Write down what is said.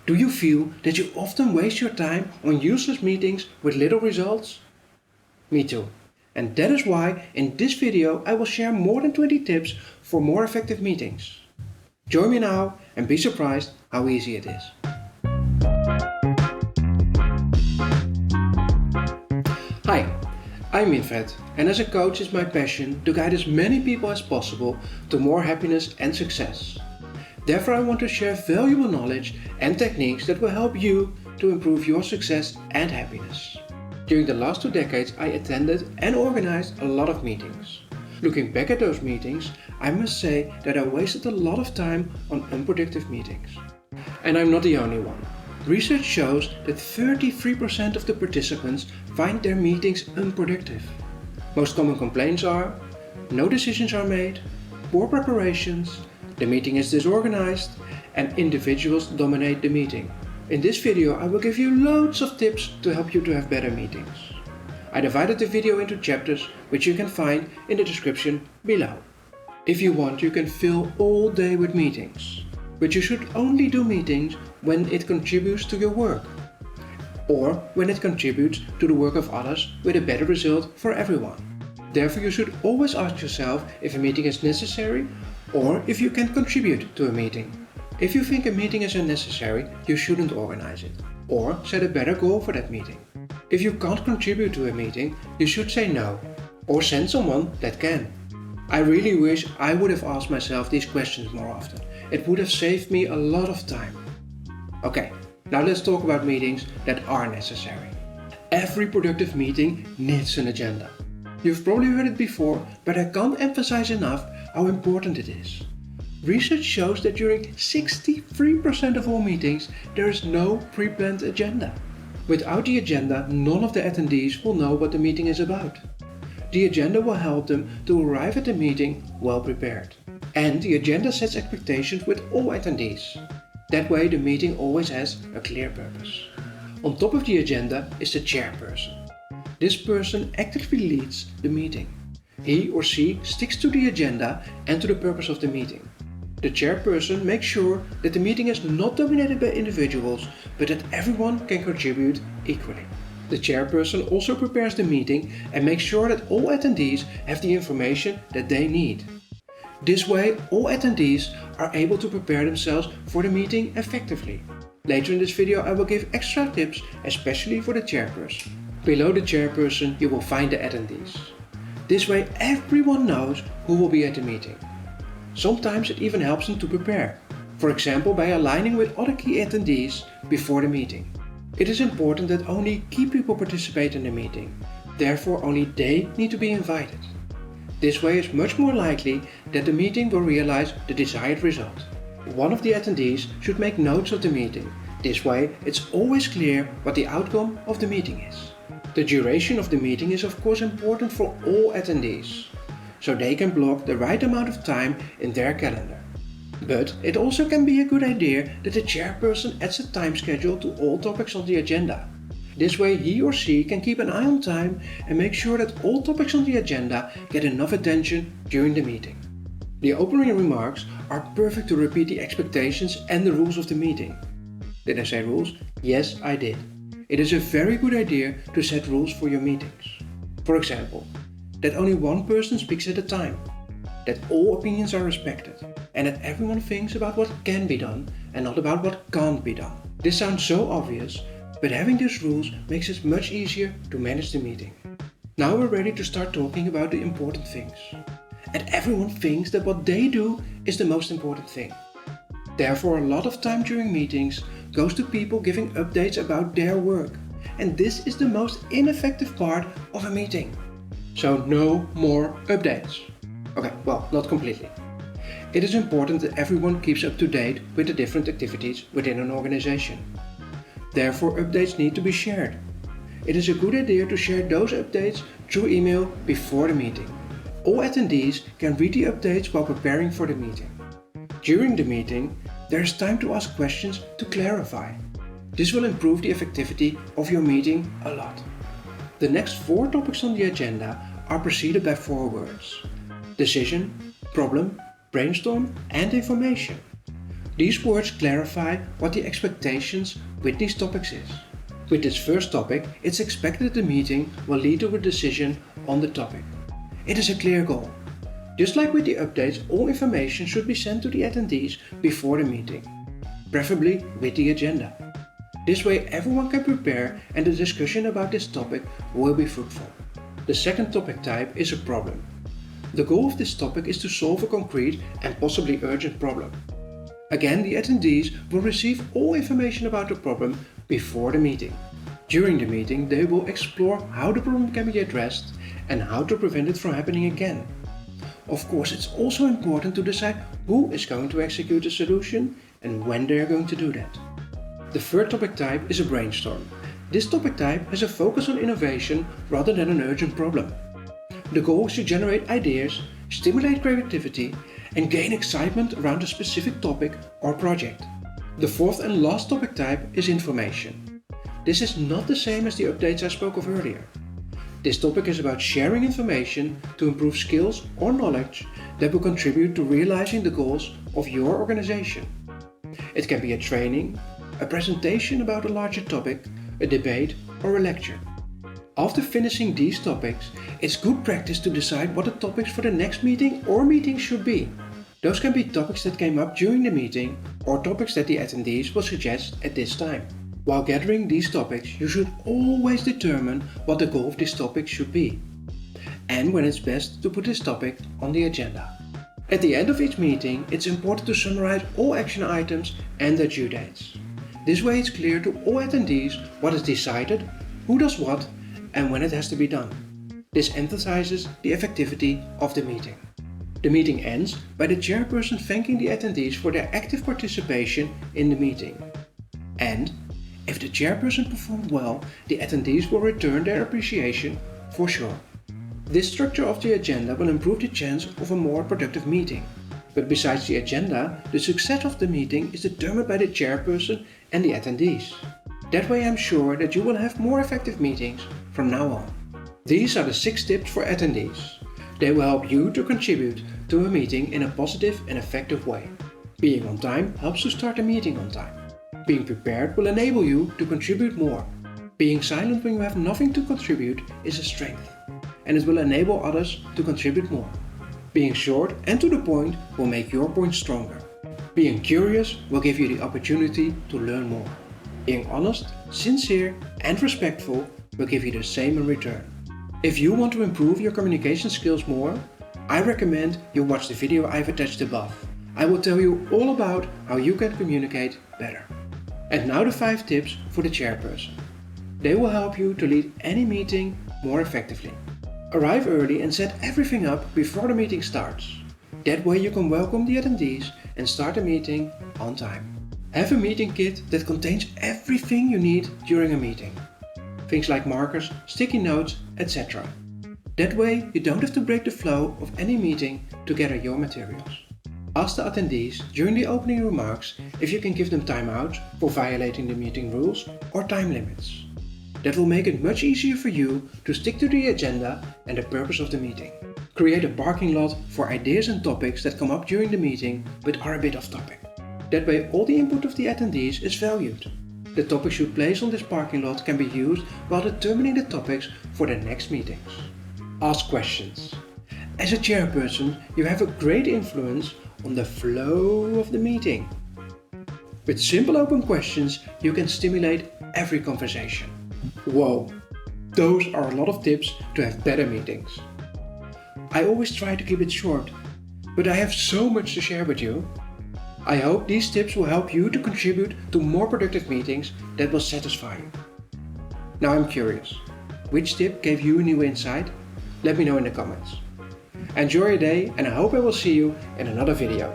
Do you feel that you often waste your time on useless meetings with little results? Me too. And that is why in this video I will share more than 20 tips for more effective meetings. Join me now and be surprised how easy it is. Hi, I'm Winfred, and as a coach it's my passion to guide as many people as possible to more happiness and success. Therefore I want to share valuable knowledge and techniques that will help you to improve your success and happiness. During the last 2 decades I attended and organized a lot of meetings. Looking back at those meetings, I must say that I wasted a lot of time on unproductive meetings. And I'm not the only one. Research shows that 33% of the participants find their meetings unproductive. Most common complaints are: no decisions are made, poor preparations, the meeting is disorganized, and individuals dominate the meeting. In this video I will give you loads of tips to help you to have better meetings. I divided the video into chapters which you can find in the description below. If you want, you can fill all day with meetings, but you should only do meetings when it contributes to your work, or when it contributes to the work of others with a better result for everyone. Therefore you should always ask yourself if a meeting is necessary or if you can contribute to a meeting. If you think a meeting is unnecessary, you shouldn't organize it, or set a better goal for that meeting. If you can't contribute to a meeting, you should say no, or send someone that can. I really wish I would have asked myself these questions more often. It would have saved me a lot of time. Okay, now let's talk about meetings that are necessary. Every productive meeting needs an agenda. You've probably heard it before, but I can't emphasize enough how important it is. Research shows that during 63% of all meetings, there is no pre-planned agenda. Without the agenda, none of the attendees will know what the meeting is about. The agenda will help them to arrive at the meeting well prepared. And the agenda sets expectations with all attendees. That way the meeting always has a clear purpose. On top of the agenda is the chairperson. This person actively leads the meeting. He or she sticks to the agenda and to the purpose of the meeting. The chairperson makes sure that the meeting is not dominated by individuals, but that everyone can contribute equally. The chairperson also prepares the meeting and makes sure that all attendees have the information that they need. This way, all attendees are able to prepare themselves for the meeting effectively. Later in this video I will give extra tips, especially for the chairperson. Below the chairperson you will find the attendees. This way everyone knows who will be at the meeting. Sometimes it even helps them to prepare, for example by aligning with other key attendees before the meeting. It is important that only key people participate in the meeting, therefore only they need to be invited. This way it's much more likely that the meeting will realize the desired result. One of the attendees should make notes of the meeting. This way it's always clear what the outcome of the meeting is. The duration of the meeting is of course important for all attendees, so they can block the right amount of time in their calendar. But it also can be a good idea that the chairperson adds a time schedule to all topics on the agenda. This way he or she can keep an eye on time and make sure that all topics on the agenda get enough attention during the meeting. The opening remarks are perfect to repeat the expectations and the rules of the meeting. Did I say rules? Yes, I did. It is a very good idea to set rules for your meetings. For example, that only one person speaks at a time, that all opinions are respected, and that everyone thinks about what can be done and not about what can't be done. This sounds so obvious, but having these rules makes it much easier to manage the meeting. Now we're ready to start talking about the important things. And everyone thinks that what they do is the most important thing. Therefore a lot of time during meetings goes to people giving updates about their work. And this is the most ineffective part of a meeting. So no more updates. Okay, well, not completely. It is important that everyone keeps up to date with the different activities within an organization. Therefore, updates need to be shared. It is a good idea to share those updates through email before the meeting. All attendees can read the updates while preparing for the meeting. During the meeting, there is time to ask questions to clarify. This will improve the effectivity of your meeting a lot. The next 4 topics on the agenda are preceded by 4 words: decision, problem, brainstorm and information. These words clarify what the expectations with these topics is. With this first topic, it's expected the meeting will lead to a decision on the topic. It is a clear goal. Just like with the updates, all information should be sent to the attendees before the meeting, preferably with the agenda. This way everyone can prepare and the discussion about this topic will be fruitful. The second topic type is a problem. The goal of this topic is to solve a concrete and possibly urgent problem. Again, the attendees will receive all information about the problem before the meeting. During the meeting, they will explore how the problem can be addressed and how to prevent it from happening again. Of course, it's also important to decide who is going to execute the solution and when they are going to do that. The third topic type is a brainstorm. This topic type has a focus on innovation rather than an urgent problem. The goal is to generate ideas, stimulate creativity, and gain excitement around a specific topic or project. The fourth and last topic type is information. This is not the same as the updates I spoke of earlier. This topic is about sharing information to improve skills or knowledge that will contribute to realizing the goals of your organization. It can be a training, a presentation about a larger topic, a debate, or a lecture. After finishing these topics, it's good practice to decide what the topics for the next meeting or meetings should be. Those can be topics that came up during the meeting or topics that the attendees will suggest at this time. While gathering these topics, you should always determine what the goal of this topic should be and when it's best to put this topic on the agenda. At the end of each meeting, it's important to summarize all action items and their due dates. This way it's clear to all attendees what is decided, who does what, and when it has to be done. This emphasizes the effectivity of the meeting. The meeting ends by the chairperson thanking the attendees for their active participation in the meeting. And if the chairperson performed well, the attendees will return their appreciation for sure. This structure of the agenda will improve the chance of a more productive meeting. But besides the agenda, the success of the meeting is determined by the chairperson and the attendees. That way I'm sure that you will have more effective meetings from now on. These are the 6 tips for attendees. They will help you to contribute to a meeting in a positive and effective way. Being on time helps to start a meeting on time. Being prepared will enable you to contribute more. Being silent when you have nothing to contribute is a strength, and it will enable others to contribute more. Being short and to the point will make your point stronger. Being curious will give you the opportunity to learn more. Being honest, sincere, and respectful will give you the same in return. If you want to improve your communication skills more, I recommend you watch the video I've attached above. I will tell you all about how you can communicate better. And now the 5 tips for the chairperson. They will help you to lead any meeting more effectively. Arrive early and set everything up before the meeting starts. That way you can welcome the attendees and start the meeting on time. Have a meeting kit that contains everything you need during a meeting. Things like markers, sticky notes, etc. That way you don't have to break the flow of any meeting to gather your materials. Ask the attendees during the opening remarks if you can give them time out for violating the meeting rules or time limits. That will make it much easier for you to stick to the agenda and the purpose of the meeting. Create a parking lot for ideas and topics that come up during the meeting but are a bit off topic. That way all the input of the attendees is valued. The topics you place on this parking lot can be used while determining the topics for the next meetings. Ask questions. As a chairperson, you have a great influence on the flow of the meeting. With simple open questions, you can stimulate every conversation. Whoa, those are a lot of tips to have better meetings. I always try to keep it short, but I have so much to share with you. I hope these tips will help you to contribute to more productive meetings that will satisfy you. Now I'm curious, which tip gave you a new insight? Let me know in the comments. Enjoy your day and I hope I will see you in another video.